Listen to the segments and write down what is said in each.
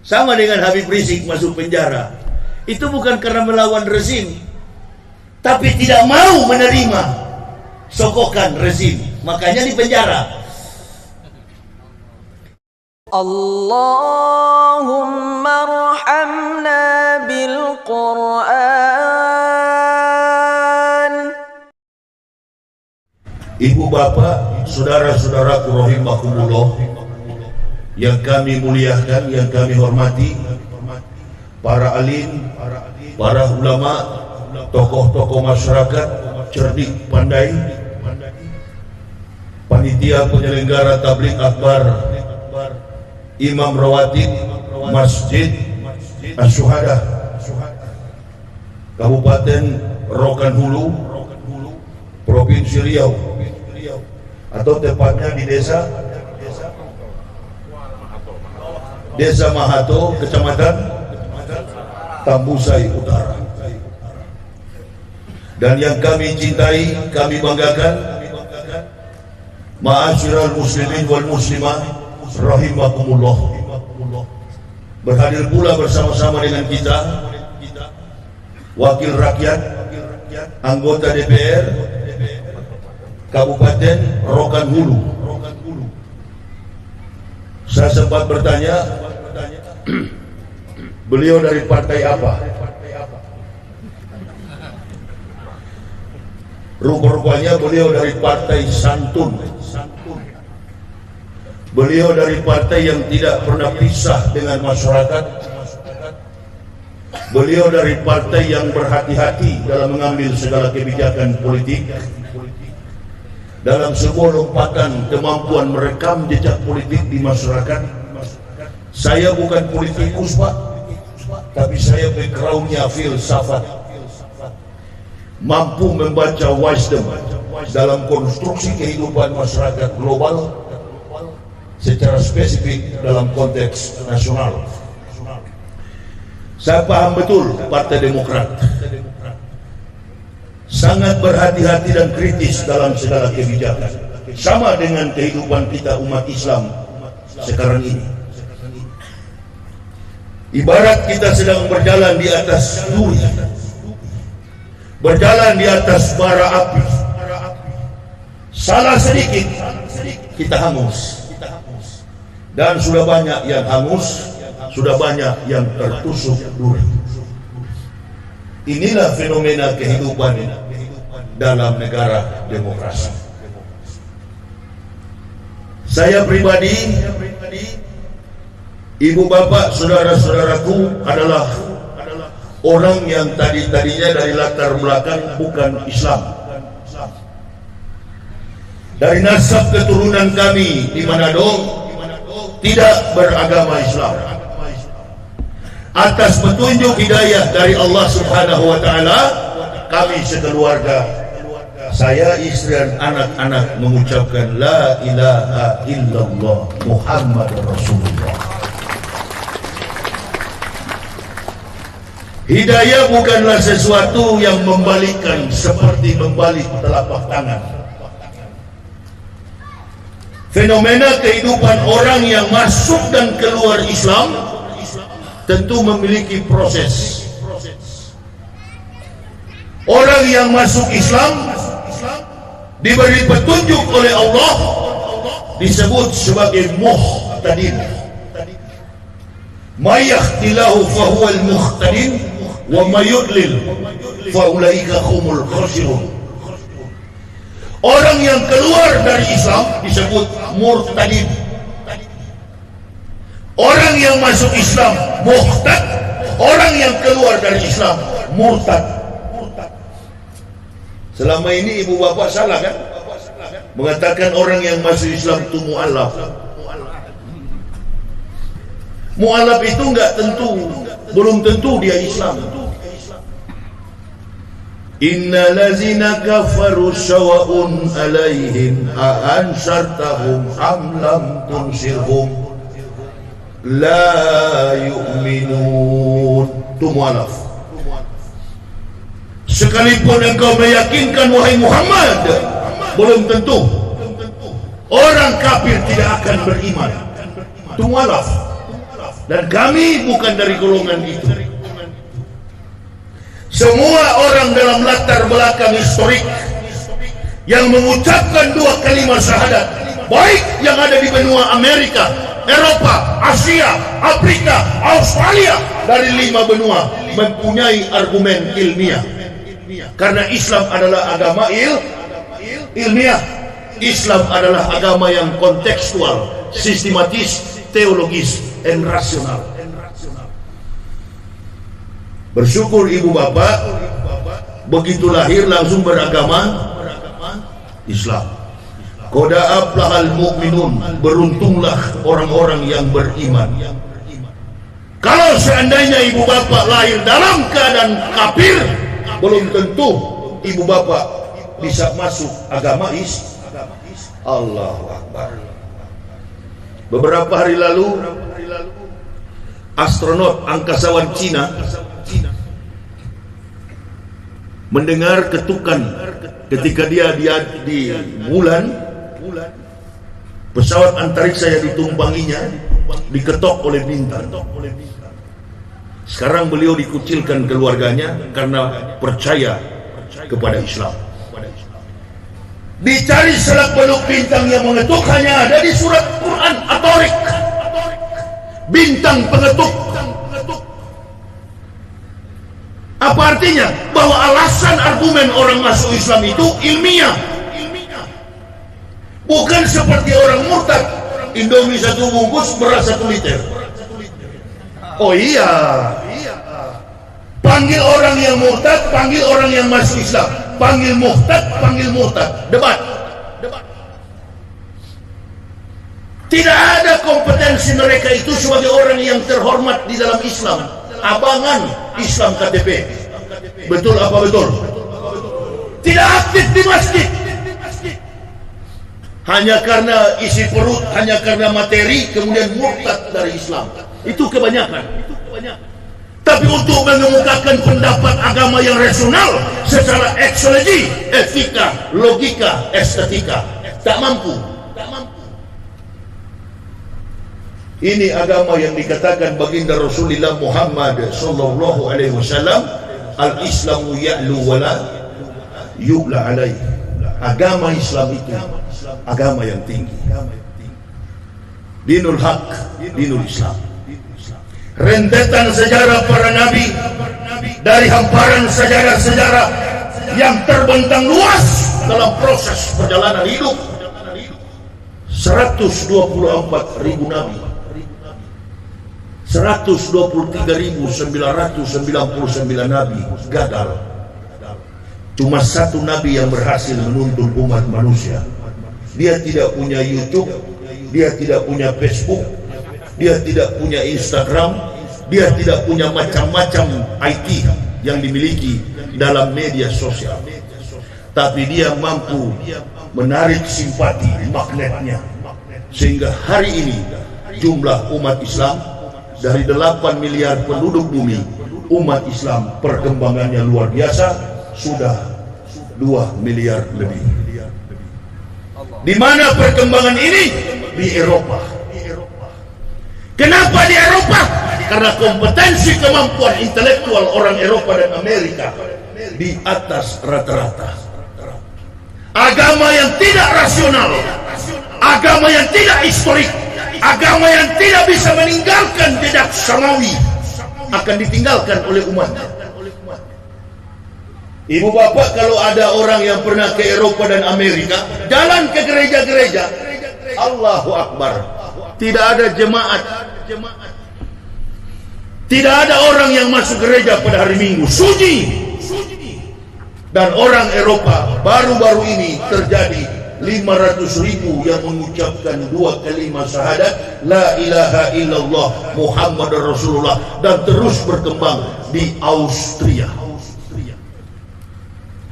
Sama dengan Habib Rizik masuk penjara. Itu bukan karena melawan rezim, tapi tidak mau menerima sokokan rezim, makanya di penjara. Allahumma arhamna bil Quran. Ibu bapak, saudara-saudaraku rahimakumullah, yang kami muliakan, yang kami hormati, para alim, para ulama, tokoh-tokoh masyarakat cerdik pandai, panitia penyelenggara tabligh akbar, imam rawatib Masjid Asy-Syuhada Kabupaten Rokan Hulu, Provinsi Riau, atau tepatnya di Desa Mahato, Kecamatan Tambusai Utara. Dan yang kami cintai, kami banggakan, ma'asyiral muslimin wal muslimah rahimakumullah, berhadir pula bersama-sama dengan kita wakil rakyat, anggota DPR Kabupaten Rokan Hulu. Saya sempat bertanya, beliau dari partai apa? Rupa-rupanya beliau dari partai santun. Beliau dari partai yang tidak pernah pisah dengan masyarakat. Beliau dari partai yang berhati-hati dalam mengambil segala kebijakan politik, dalam sebuah lompatan kemampuan merekam jejak politik di masyarakat. Saya bukan politikus, Pak, tapi saya backgroundnya filsafat, mampu membaca wisdom dalam konstruksi kehidupan masyarakat global secara spesifik dalam konteks nasional. Saya paham betul Partai Demokrat sangat berhati-hati dan kritis dalam segala kebijakan, sama dengan kehidupan kita umat Islam sekarang ini. Ibarat kita sedang berjalan di atas duri, berjalan di atas bara api. Salah sedikit kita hangus, dan sudah banyak yang hangus, sudah banyak yang tertusuk duri. Inilah fenomena kehidupan dalam negara demokrasi. Saya pribadi, ibu bapak, saudara-saudaraku adalah orang yang tadinya dari latar belakang bukan Islam. Dari nasab keturunan kami di Manado tidak beragama Islam. Atas petunjuk hidayah dari Allah Subhanahu wa taala, kami sekeluarga, saya, istri dan anak-anak mengucapkan la ilaha illallah Muhammad Rasulullah. Hidayah bukanlah sesuatu yang membalikkan seperti membalik telapak tangan. Fenomena kehidupan orang yang masuk dan keluar Islam tentu memiliki proses. Orang yang masuk Islam diberi petunjuk oleh Allah disebut sebagai muhtadin. Mayahtilahu fahuwal muhtadin wa mayudlil faulaika humul khasirun. Orang yang keluar dari Islam disebut murtadin. Orang yang masuk Islam muhtad, orang yang keluar dari Islam murtad. Selama ini ibu bapak salah kan? Mengatakan orang yang masuk Islam itu mu'alaf. Mu'alaf itu enggak tentu, belum tentu dia Islam. Innal ladzina kafaru sawa'un 'alaihim a ansartahum am lam tunsirhum la yu'minun. Itu mu'alaf. Sekalipun engkau meyakinkan wahai Muhammad, belum tentu. Orang kafir tidak akan beriman. Itu mu'alaf. Dan kami bukan dari golongan itu. Semua orang dalam latar belakang historik yang mengucapkan dua kalimat syahadat, baik yang ada di benua Amerika, Eropa, Asia, Afrika, Australia, dari 5 benua, mempunyai argumen ilmiah. Karena Islam adalah agama ilmiah. Islam adalah agama yang kontekstual, sistematis, teologis, dan rasional. Bersyukur ibu bapak, begitu lahir langsung beragama Islam. Qad aflahal mu'minun, beruntunglah orang-orang yang beriman. Kalau seandainya ibu bapak lahir dalam keadaan kafir, belum tentu ibu bapak bisa masuk agama Islam. Allahu Akbar. Beberapa hari lalu, astronot angkasawan Cina mendengar ketukan ketika dia di bulan. Pesawat antariksa yang ditumpanginya diketok oleh bintang. Sekarang beliau dikucilkan keluarganya karena percaya kepada Islam. Dicari selak beluk bintang yang mengetuk, hanya ada di surat Quran At-Tariq. Bintang pengetuk. Apa artinya? Bahwa alasan argumen orang masuk Islam itu ilmiah. Bukan seperti orang murtad, Indomie 1 bungkus, beras 1 liter. Oh iya, panggil orang yang murtad, panggil orang yang masuk Islam. Panggil murtad, debat. Tidak ada kompetensi mereka itu sebagai orang yang terhormat di dalam Islam. Abangan Islam KTP. Betul apa betul? Tidak aktif di masjid. Hanya karena isi perut, hanya karena materi, kemudian murtad dari Islam. Itu kebanyakan. Tapi untuk mengemukakan pendapat agama yang rasional secara eksologi, etika, logika, estetika, tak mampu. Ini agama yang dikatakan baginda Rasulullah Muhammad sallallahu alaihi wasallam, al-Islamu ya'lu wa la yu'la alaih. Agama Islam itu agama yang tinggi. Dinul Haq, dinul Islam. Rentetan sejarah para nabi, dari hamparan sejarah-sejarah yang terbentang luas dalam proses perjalanan hidup. 124.000 nabi, 123.999 nabi gagal. Cuma 1 nabi yang berhasil menuntun umat manusia. Dia tidak punya YouTube, dia tidak punya Facebook, dia tidak punya Instagram, dia tidak punya macam-macam IT yang dimiliki dalam media sosial. Tapi dia mampu menarik simpati magnetnya, sehingga hari ini jumlah umat Islam dari 8 miliar penduduk bumi, umat Islam perkembangannya luar biasa, sudah 2 miliar lebih. Di mana perkembangan ini? Di Eropa. Kenapa di Eropa? Karena kompetensi kemampuan intelektual orang Eropa dan Amerika di atas rata-rata. Agama yang tidak rasional, agama yang tidak historik, agama yang tidak bisa meninggalkan jejak samawi akan ditinggalkan oleh umatnya. Ibu bapak, kalau ada orang yang pernah ke Eropa dan Amerika, jalan ke gereja-gereja, Allahu Akbar, tidak ada jemaat, tidak ada orang yang masuk gereja pada hari Minggu, sunyi. Dan orang Eropa baru-baru ini terjadi 500.000 yang mengucapkan 2 kalimat syahadat, la ilaha illallah Muhammad Rasulullah, dan terus berkembang di Austria.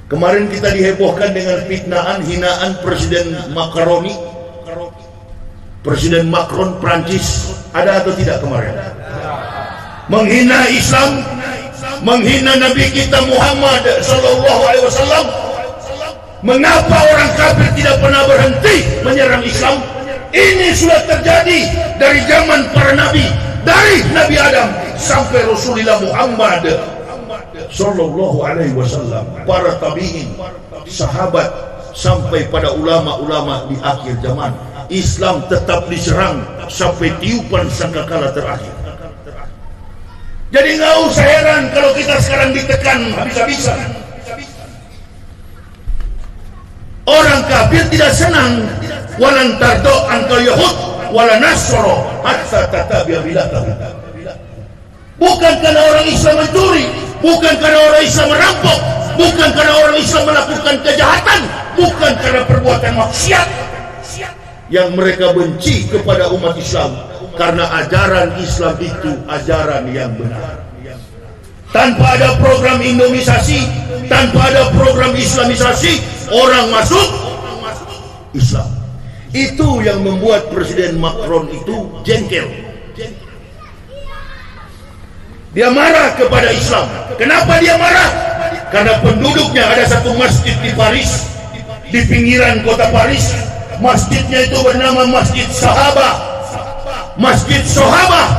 Kemarin kita dihebohkan dengan fitnahan, hinaan Presiden Macaroni, Presiden Macron Prancis. Ada atau tidak kemarin? Menghina Islam, menghina Nabi kita Muhammad sallallahu alaihi wasallam. Mengapa orang kafir tidak pernah berhenti menyerang Islam? Ini sudah terjadi dari zaman para nabi, dari Nabi Adam sampai Rasulullah Muhammad sallallahu alaihi wasallam, para tabi'in, sahabat, sampai pada ulama-ulama di akhir zaman. Islam tetap diserang sampai tiupan sangkakala terakhir. Jadi nggak usah heran kalau kita sekarang ditekan habis-habisan. Orang kafir tidak senang. Walan tardo anka yahud wala nasro hatta tatabi'a milatahu. Bukan karena orang Islam mencuri, bukan karena orang Islam merampok, bukan karena orang Islam melakukan kejahatan, bukan karena perbuatan maksiat yang mereka benci kepada umat Islam, karena ajaran Islam itu ajaran yang benar. Tanpa ada program Indomisasi, tanpa ada program Islamisasi, orang masuk Islam. Itu yang membuat Presiden Macron itu jengkel. Dia marah kepada Islam. Kenapa dia marah? Karena penduduknya, ada satu masjid di Paris, di pinggiran kota Paris. Masjidnya itu bernama Masjid Sahabah. Masjid Sahabah,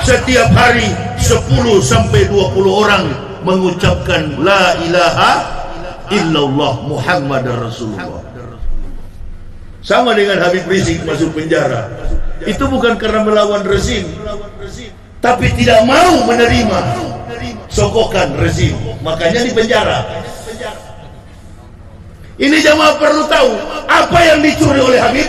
setiap hari 10 sampai 20 orang mengucapkan la ilaha illallah Muhammadar Rasulullah. Sama dengan Habib Rizik masuk penjara. Itu bukan karena melawan rezim, tapi tidak mau menerima sokokan rezim, makanya dipenjara. Ini jamaah perlu tahu apa yang dicuri oleh Habib,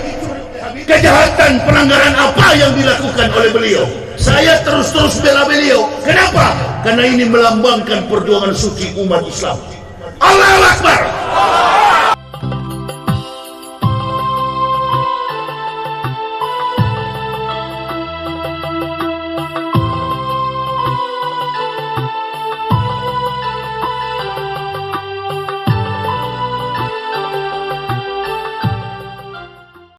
kejahatan pelanggaran apa yang dilakukan oleh beliau. Saya terus bela beliau. Kenapa? Karena ini melambangkan perjuangan suci umat Islam. Allahu Akbar.